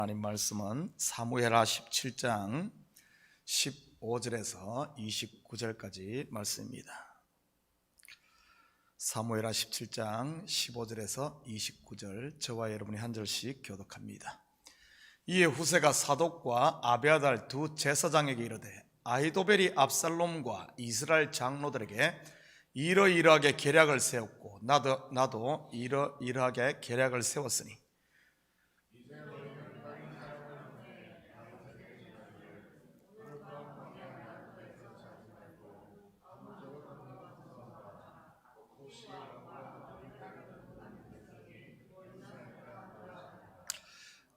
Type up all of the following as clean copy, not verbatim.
하나님 말씀은 사무엘하 17장 15절에서 29절까지 말씀입니다. 사무엘하 17장 15절에서 29절, 저와 여러분이 한 절씩 교독합니다. 이에 후세가 사독과 아비아달 두 제사장에게 이르되, 아히도벨이 압살롬과 이스라엘 장로들에게 이러이러하게 계략을 세웠고 나도 이러이러하게 계략을 세웠으니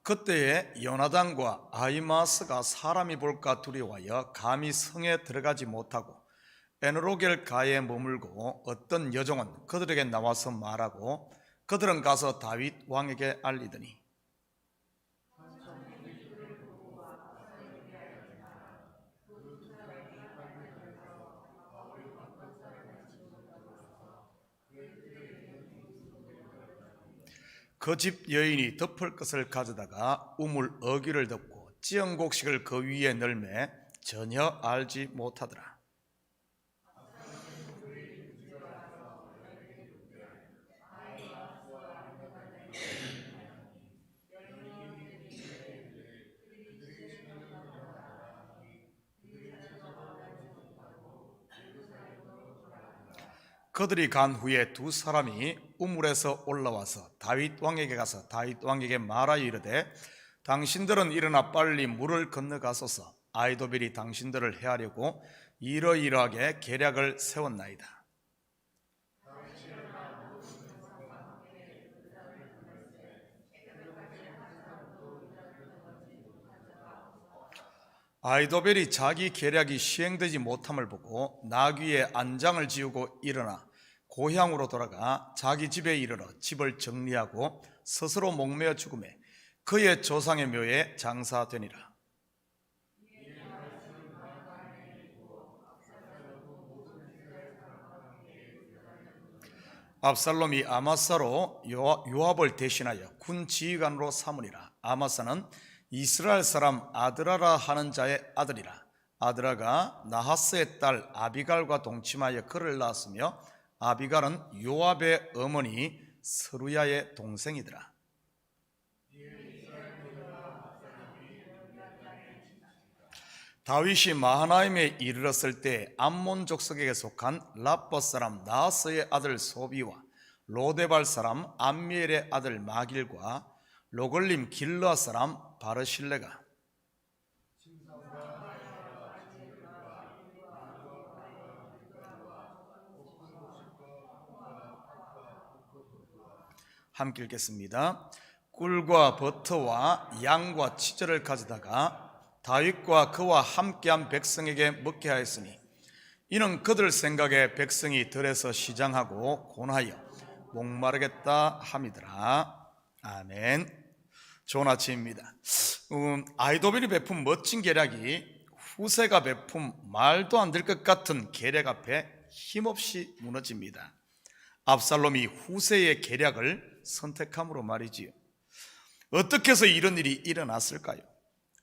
그때에 요나단과 아히마스가 사람이 볼까 두려워하여 감히 성에 들어가지 못하고 에너로겔 가에 머물고, 어떤 여종은 그들에게 나와서 말하고 그들은 가서 다윗 왕에게 알리더니 그 집 여인이 덮을 것을 가져다가 우물 어귀를 덮고 찌영곡식을 그 위에 널매 전혀 알지 못하더라. 그들이 간 후에 두 사람이 우물에서 올라와서 다윗 왕에게 가서 다윗 왕에게 말하여 이르되, 당신들은 일어나 빨리 물을 건너가소서. 아히도벨이 당신들을 해하려고 이러이러하게 계략을 세웠나이다. 아히도벨이 자기 계략이 시행되지 못함을 보고 나귀에 안장을 지우고 일어나 고향으로 돌아가 자기 집에 이르러 집을 정리하고 스스로 목매어 죽음에 그의 조상의 묘에 장사되니라. 압살롬이 아마사로 요압을 대신하여 군 지휘관으로 삼으니라. 아마사는 이스라엘 사람 아드라라 하는 자의 아들이라. 아드라가 나하스의 딸 아비갈과 동침하여 그를 낳았으며, 아비갈은 요압의 어머니 스루야의 동생이더라. 다윗이 마하나임에 이르렀을 때 암몬 족속에게 속한 라빠 사람 나하스의 아들 소비와 로데발 사람 암미엘의 아들 마길과 로글림 길르아 사람 바르실레가 함께 읽겠습니다. 꿀과 버터와 양과 치즈를 가져다가 다윗과 그와 함께한 백성에게 먹게 하였으니, 이는 그들 생각에 백성이 들에서 시장하고 곤하여 목마르겠다 함이더라. 아멘. 좋은 아침입니다. 아히도벨이 베푼 멋진 계략이 후세가 베푼 말도 안 될 것 같은 계략 앞에 힘없이 무너집니다. 압살롬이 후세의 계략을 선택함으로 말이지요. 어떻게 해서 이런 일이 일어났을까요?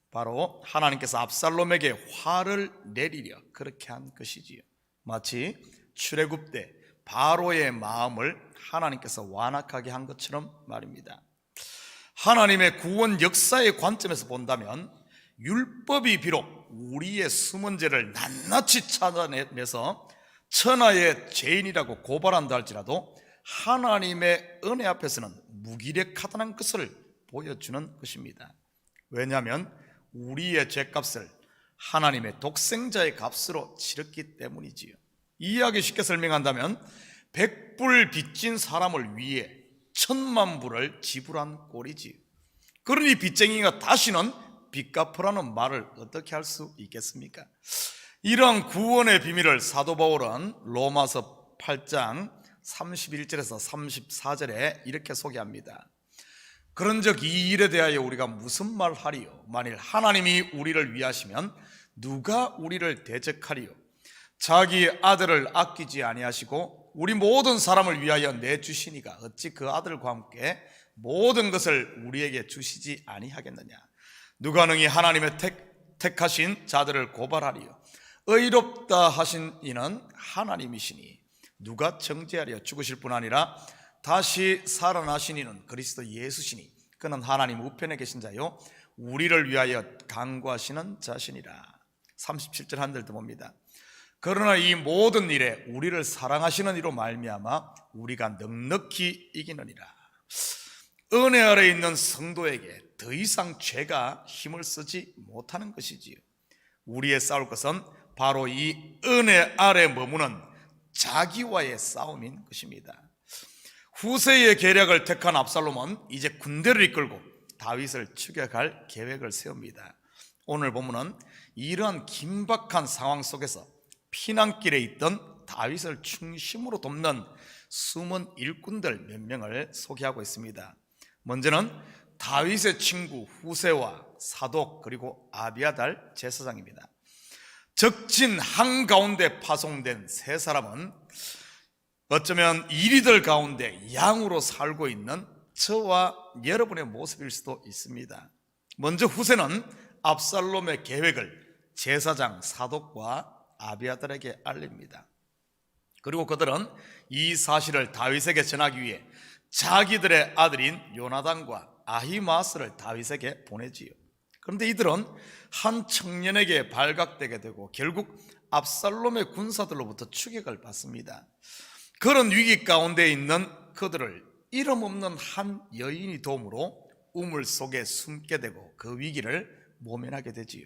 바로 하나님께서 압살롬에게 화를 내리려 그렇게 한 것이지요. 마치 출애굽 때 바로의 마음을 하나님께서 완악하게 한 것처럼 말입니다. 하나님의 구원 역사의 관점에서 본다면 율법이 비록 우리의 숨은 죄를 낱낱이 찾아내면서 천하의 죄인이라고 고발한다 할지라도 하나님의 은혜 앞에서는 무기력하다는 것을 보여주는 것입니다. 왜냐하면 우리의 죄값을 하나님의 독생자의 값으로 치렀기 때문이지요. 이해하기 쉽게 설명한다면 100불 빚진 사람을 위해 10,000,000불을 지불한 꼴이지요. 그러니 빚쟁이가 다시는 빚 갚으라는 말을 어떻게 할 수 있겠습니까? 이러한 구원의 비밀을 사도 바울은 로마서 8장 31절에서 34절에 이렇게 소개합니다. 그런즉 이 일에 대하여 우리가 무슨 말하리요? 만일 하나님이 우리를 위하시면 누가 우리를 대적하리요? 자기 아들을 아끼지 아니하시고 우리 모든 사람을 위하여 내주시니가 어찌 그 아들과 함께 모든 것을 우리에게 주시지 아니하겠느냐? 누가 능히 하나님의 택하신 자들을 고발하리요? 의롭다 하신 이는 하나님이시니 누가 정죄하리요? 죽으실 뿐 아니라 다시 살아나신 이는 그리스도 예수시니 그는 하나님 우편에 계신 자요 우리를 위하여 간구하시는 자신이라. 37절 한절 더 봅니다. 그러나 이 모든 일에 우리를 사랑하시는 이로 말미암아 우리가 넉넉히 이기느니라. 은혜 아래 있는 성도에게 더 이상 죄가 힘을 쓰지 못하는 것이지요. 우리의 싸울 것은 바로 이 은혜 아래 머무는 자기와의 싸움인 것입니다. 후세의 계략을 택한 압살롬은 이제 군대를 이끌고 다윗을 추격할 계획을 세웁니다. 오늘 본문은 이러한 긴박한 상황 속에서 피난길에 있던 다윗을 중심으로 돕는 숨은 일꾼들 몇 명을 소개하고 있습니다. 먼저는 다윗의 친구 후세와 사독 그리고 아비아달 제사장입니다. 적진 한가운데 파송된 세 사람은 어쩌면 이리들 가운데 양으로 살고 있는 저와 여러분의 모습일 수도 있습니다. 먼저 후세는 압살롬의 계획을 제사장 사독과 아비아달에게 알립니다. 그리고 그들은 이 사실을 다윗에게 전하기 위해 자기들의 아들인 요나단과 아히마스를 다윗에게 보내지요. 그런데 이들은 한 청년에게 발각되게 되고 결국 압살롬의 군사들로부터 추격을 받습니다. 그런 위기 가운데 있는 그들을 이름 없는 한 여인이 도움으로 우물 속에 숨게 되고 그 위기를 모면하게 되지요.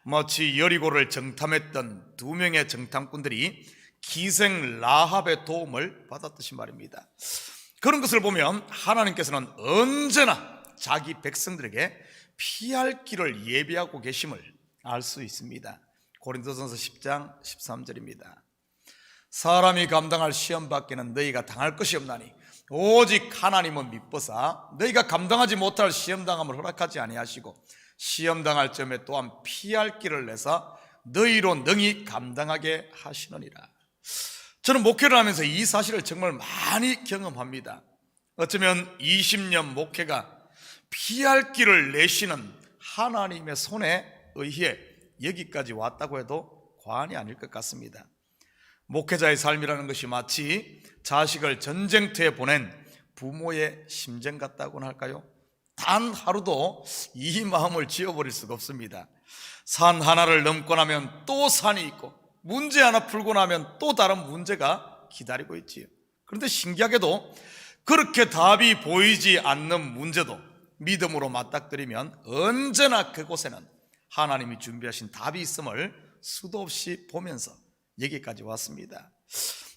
마치 여리고를 정탐했던 두 명의 정탐꾼들이 기생 라합의 도움을 받았듯이 말입니다. 그런 것을 보면 하나님께서는 언제나 자기 백성들에게 피할 길을 예비하고 계심을 알 수 있습니다. 고린도전서 10장 13절입니다. 사람이 감당할 시험 밖에는 너희가 당할 것이 없나니 오직 하나님은 미쁘사 너희가 감당하지 못할 시험당함을 허락하지 아니하시고 시험당할 점에 또한 피할 길을 내사 너희로 능히 감당하게 하시느니라. 저는 목회를 하면서 이 사실을 정말 많이 경험합니다. 어쩌면 20년 목회가 피할 길을 내시는 하나님의 손에 의해 여기까지 왔다고 해도 과언이 아닐 것 같습니다. 목회자의 삶이라는 것이 마치 자식을 전쟁터에 보낸 부모의 심정 같다고는 할까요? 단 하루도 이 마음을 지워버릴 수가 없습니다. 산 하나를 넘고 나면 또 산이 있고 문제 하나 풀고 나면 또 다른 문제가 기다리고 있지요. 그런데 신기하게도 그렇게 답이 보이지 않는 문제도 믿음으로 맞닥뜨리면 언제나 그곳에는 하나님이 준비하신 답이 있음을 수도 없이 보면서 여기까지 왔습니다.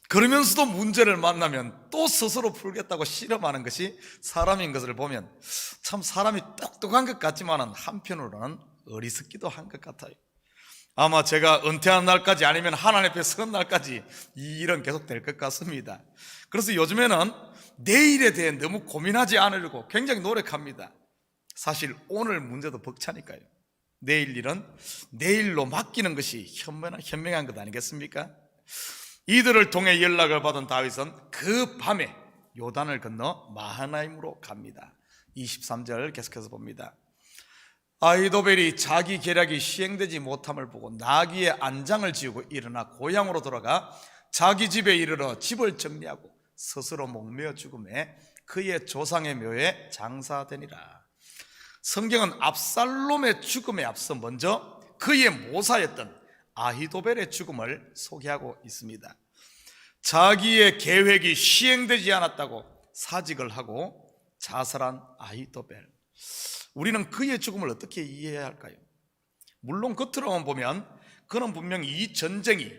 그러면서도 문제를 만나면 또 스스로 풀겠다고 실험하는 것이 사람인 것을 보면 참 사람이 똑똑한 것 같지만 한편으로는 어리석기도 한 것 같아요. 아마 제가 은퇴하는 날까지 아니면 하나님 앞에 선 날까지 이 일은 계속 될 것 같습니다. 그래서 요즘에는 내일에 대해 너무 고민하지 않으려고 굉장히 노력합니다. 사실 오늘 문제도 벅차니까요. 내일 일은 내일로 맡기는 것이 현명한 것 아니겠습니까? 이들을 통해 연락을 받은 다윗은 그 밤에 요단을 건너 마하나임으로 갑니다. 23절 계속해서 봅니다. 아히도벨이 자기 계략이 시행되지 못함을 보고 나귀의 안장을 지우고 일어나 고향으로 돌아가 자기 집에 이르러 집을 정리하고 스스로 목매어 죽음에 그의 조상의 묘에 장사되니라. 성경은 압살롬의 죽음에 앞서 먼저 그의 모사였던 아히도벨의 죽음을 소개하고 있습니다. 자기의 계획이 시행되지 않았다고 사직을 하고 자살한 아히도벨. 우리는 그의 죽음을 어떻게 이해해야 할까요? 물론 겉으로만 보면 그는 분명히 이 전쟁이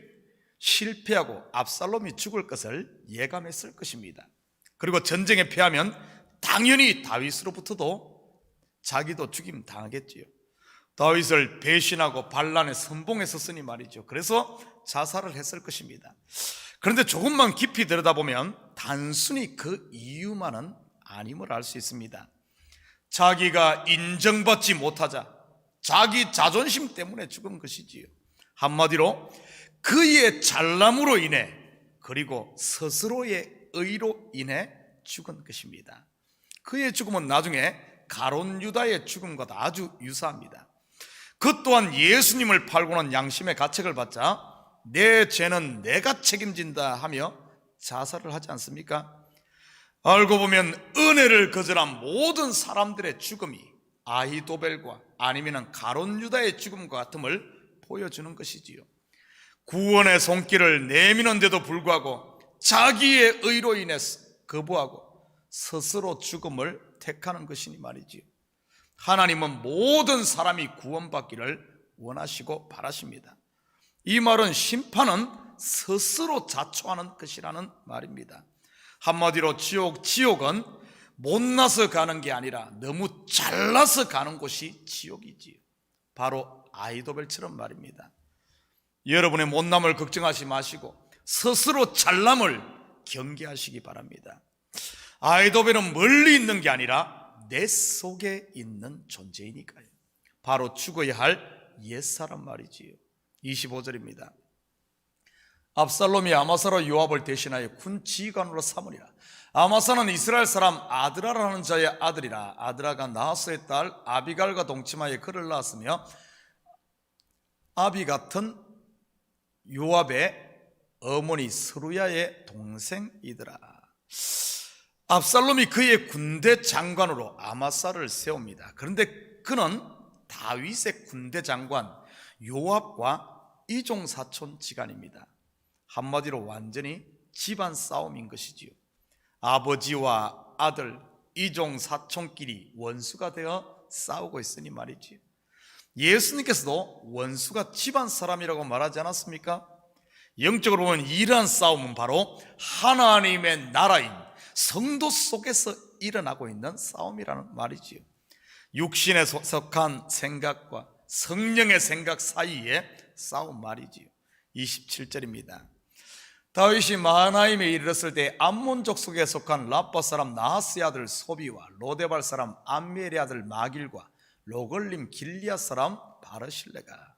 실패하고 압살롬이 죽을 것을 예감했을 것입니다. 그리고 전쟁에 패하면 당연히 다윗으로부터도 자기도 죽임 당하겠지요. 다윗을 배신하고 반란에 선봉했었으니 말이죠. 그래서 자살을 했을 것입니다. 그런데 조금만 깊이 들여다보면 단순히 그 이유만은 아님을 알 수 있습니다. 자기가 인정받지 못하자 자기 자존심 때문에 죽은 것이지요. 한마디로 그의 잘남으로 인해 그리고 스스로의 의로 인해 죽은 것입니다. 그의 죽음은 나중에 가론 유다의 죽음과 아주 유사합니다. 그 또한 예수님을 팔고는 양심의 가책을 받자 내 죄는 내가 책임진다 하며 자살을 하지 않습니까? 알고 보면 은혜를 거절한 모든 사람들의 죽음이 아히도벨과 아니면 가론 유다의 죽음과 같음을 보여주는 것이지요. 구원의 손길을 내미는데도 불구하고 자기의 의로 인해서 거부하고 스스로 죽음을 택하는 것이니 말이지요. 하나님은 모든 사람이 구원받기를 원하시고 바라십니다. 이 말은 심판은 스스로 자초하는 것이라는 말입니다. 한마디로 지옥은 못나서 가는 게 아니라 너무 잘나서 가는 곳이 지옥이지요. 바로 아히도벨처럼 말입니다. 여러분의 못남을 걱정하지 마시고 스스로 잘남을 경계하시기 바랍니다. 아히도벨은 멀리 있는 게 아니라 내 속에 있는 존재이니까요. 바로 죽어야 할 옛사람 말이지요. 25절입니다. 압살롬이 아마사로 요압을 대신하여 군 지휘관으로 삼으니라. 아마사는 이스라엘 사람 아드라라는 자의 아들이라. 아드라가 나하스의 딸 아비갈과 동침하여 그를 낳았으며 아비 같은 요압의 어머니 스루야의 동생이더라. 압살롬이 그의 군대 장관으로 아마사를 세웁니다. 그런데 그는 다윗의 군대 장관 요압과 이종 사촌 지간입니다. 한마디로 완전히 집안 싸움인 것이지요. 아버지와 아들 이종 사촌끼리 원수가 되어 싸우고 있으니 말이지요. 예수님께서도 원수가 집안 사람이라고 말하지 않았습니까? 영적으로 보면 이러한 싸움은 바로 하나님의 나라인 성도 속에서 일어나고 있는 싸움이라는 말이지요. 육신에 속한 생각과 성령의 생각 사이에 싸움 말이지요. 27절입니다. 다윗이 마하나임에 이르렀을 때 암몬족 속에 속한 라빠 사람 나하스의 아들 소비와 로데발 사람 암미엘의 아들 마길과 로걸림 길리앗 사람 바르실레가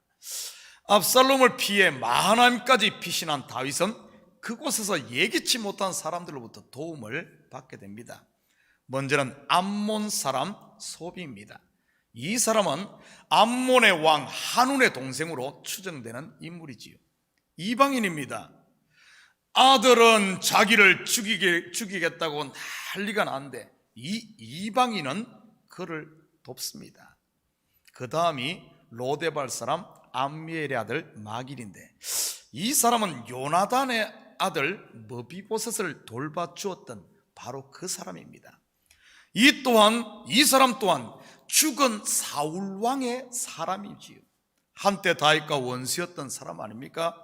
압살롬을 피해 마하나임까지 피신한 다윗은 그곳에서 예기치 못한 사람들로부터 도움을 받게 됩니다. 먼저는 암몬 사람 소비입니다. 이 사람은 암몬의 왕 한운의 동생으로 추정되는 인물이지요. 이방인입니다. 아들은 자기를 죽이겠다고 난리가 나는데 이 이방인은 그를 돕습니다. 그 다음이 로데발 사람 암미엘의 아들 마길인데 이 사람은 요나단의 아들 머비보셋을 돌봐주었던 바로 그 사람입니다. 이 사람 또한 죽은 사울 왕의 사람이지요. 한때 다윗과 원수였던 사람 아닙니까?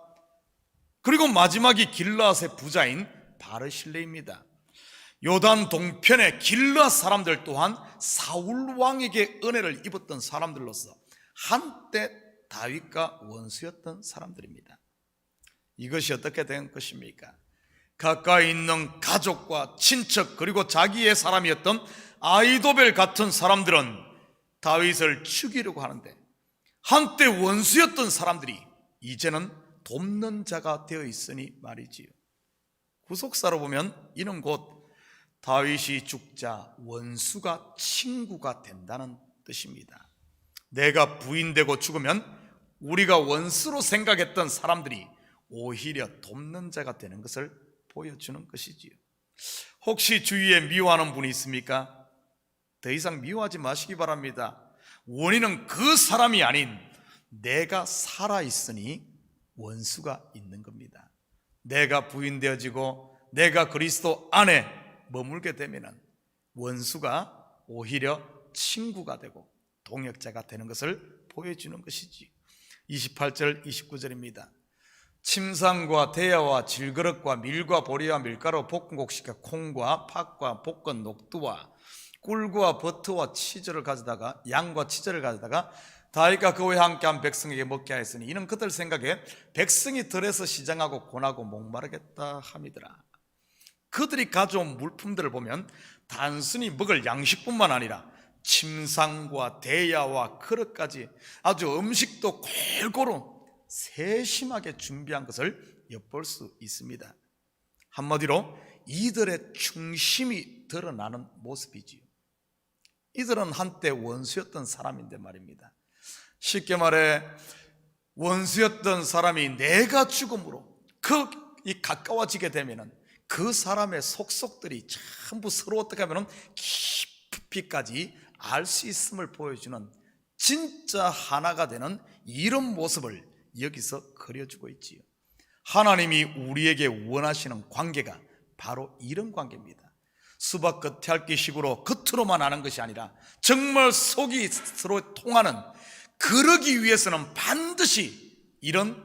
그리고 마지막이 길르앗의 부자인 바르실레입니다. 요단 동편의 길르앗 사람들 또한 사울 왕에게 은혜를 입었던 사람들로서 한때 다윗과 원수였던 사람들입니다. 이것이 어떻게 된 것입니까? 가까이 있는 가족과 친척 그리고 자기의 사람이었던 아히도벨 같은 사람들은 다윗을 죽이려고 하는데 한때 원수였던 사람들이 이제는 돕는 자가 되어 있으니 말이지요. 후속사로 보면 이는 곧 다윗이 죽자 원수가 친구가 된다는 뜻입니다. 내가 부인되고 죽으면 우리가 원수로 생각했던 사람들이 오히려 돕는 자가 되는 것을 보여주는 것이지요. 혹시 주위에 미워하는 분이 있습니까? 더 이상 미워하지 마시기 바랍니다. 원인은 그 사람이 아닌 내가 살아있으니 원수가 있는 겁니다. 내가 부인되어지고 내가 그리스도 안에 머물게 되면 원수가 오히려 친구가 되고 동역자가 되는 것을 보여주는 것이지. 28절 29절입니다. 침상과 대야와 질그릇과 밀과 보리와 밀가루 볶은 곡식과 콩과 팥과 볶은 녹두와 꿀과 버터와 치즈를 가져다가 양과 치즈를 가져다가 다윗과 그와 함께한 백성에게 먹게 하였으니 이는 그들 생각에 백성이 들에서 시장하고 고나고 목마르겠다 함이더라. 그들이 가져온 물품들을 보면 단순히 먹을 양식뿐만 아니라 침상과 대야와 그릇까지 아주 음식도 골고루 세심하게 준비한 것을 엿볼 수 있습니다. 한마디로 이들의 충심이 드러나는 모습이지요. 이들은 한때 원수였던 사람인데 말입니다. 쉽게 말해 원수였던 사람이 내가 죽음으로 이 가까워지게 되면은 그 사람의 속속들이 전부 서로 어떻게 하면은 깊이까지 알 수 있음을 보여주는 진짜 하나가 되는 이런 모습을 여기서 그려주고 있지요. 하나님이 우리에게 원하시는 관계가 바로 이런 관계입니다. 수박 겉에 핥기식으로 겉으로만 아는 것이 아니라 정말 속이 서로 통하는, 그러기 위해서는 반드시 이런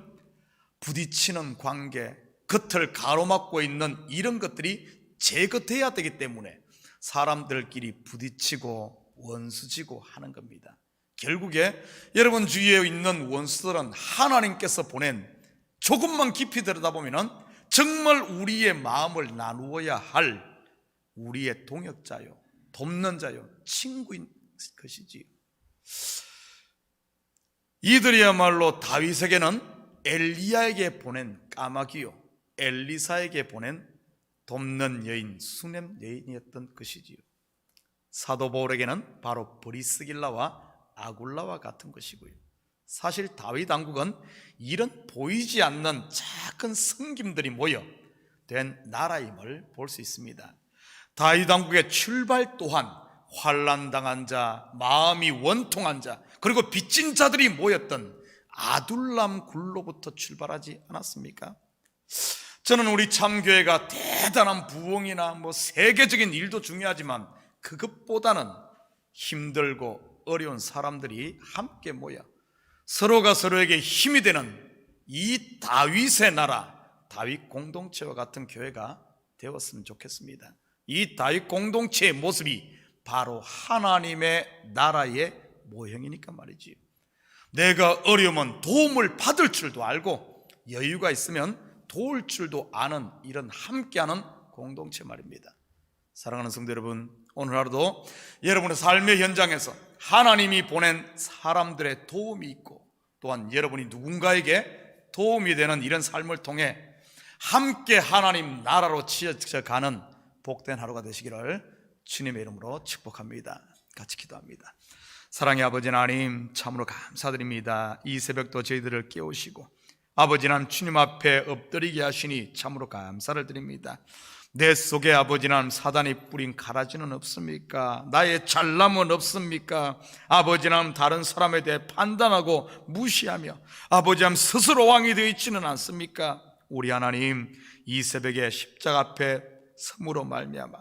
부딪히는 관계, 겉을 가로막고 있는 이런 것들이 제거돼야 되기 때문에 사람들끼리 부딪히고 원수지고 하는 겁니다. 결국에 여러분 주위에 있는 원수들은 하나님께서 보낸, 조금만 깊이 들여다보면 정말 우리의 마음을 나누어야 할 우리의 동역자요, 돕는 자요, 친구인 것이지요. 이들이야말로 다윗에게는 엘리야에게 보낸 까마귀요, 엘리사에게 보낸 돕는 여인, 수넴 여인이었던 것이지요. 사도 바울에게는 바로 브리스길라와 아굴라와 같은 것이고요. 사실 다윗 왕국은 이런 보이지 않는 작은 성김들이 모여 된 나라임을 볼 수 있습니다. 다윗 왕국의 출발 또한 환난당한 자, 마음이 원통한 자, 그리고 빚진 자들이 모였던 아둘람 굴로부터 출발하지 않았습니까? 저는 우리 참교회가 대단한 부흥이나 세계적인 일도 중요하지만 그것보다는 힘들고 어려운 사람들이 함께 모여 서로가 서로에게 힘이 되는 이 다윗의 나라, 다윗 공동체와 같은 교회가 되었으면 좋겠습니다. 이 다윗 공동체의 모습이 바로 하나님의 나라의 모형이니까 말이지요. 내가 어려우면 도움을 받을 줄도 알고 여유가 있으면 도울 줄도 아는 이런 함께하는 공동체 말입니다. 사랑하는 성도 여러분, 오늘 하루도 여러분의 삶의 현장에서 하나님이 보낸 사람들의 도움이 있고 또한 여러분이 누군가에게 도움이 되는 이런 삶을 통해 함께 하나님 나라로 치어가는 복된 하루가 되시기를 주님의 이름으로 축복합니다. 같이 기도합니다. 사랑의 아버지 하나님, 참으로 감사드립니다. 이 새벽도 저희들을 깨우시고 아버지 하나님 주님 앞에 엎드리게 하시니 참으로 감사를 드립니다. 내 속에 아버지 하나님 사단이 뿌린 가라지는 없습니까? 나의 잘남은 없습니까? 아버지 하나님 다른 사람에 대해 판단하고 무시하며 아버지 하나님 스스로 왕이 되어 있지는 않습니까? 우리 하나님, 이 새벽에 십자가 앞에 섬으로 말미암아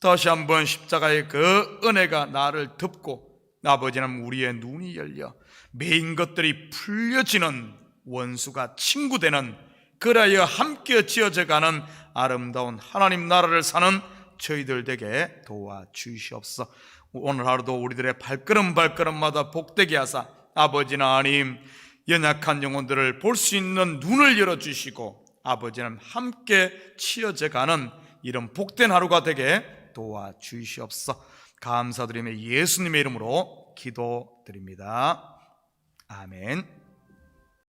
다시 한번 십자가의 그 은혜가 나를 덮고 아버지 하나님 우리의 눈이 열려 매인 것들이 풀려지는, 원수가 친구되는, 그래야 함께 지어져가는 아름다운 하나님 나라를 사는 저희들 되게 도와주시옵소서. 오늘 하루도 우리들의 발걸음마다 복되게 하사 아버지 하나님 연약한 영혼들을 볼 수 있는 눈을 열어주시고 아버지 하나님 함께 치어져가는 이런 복된 하루가 되게 도와주시옵소서. 감사드리며 예수님의 이름으로 기도드립니다. 아멘.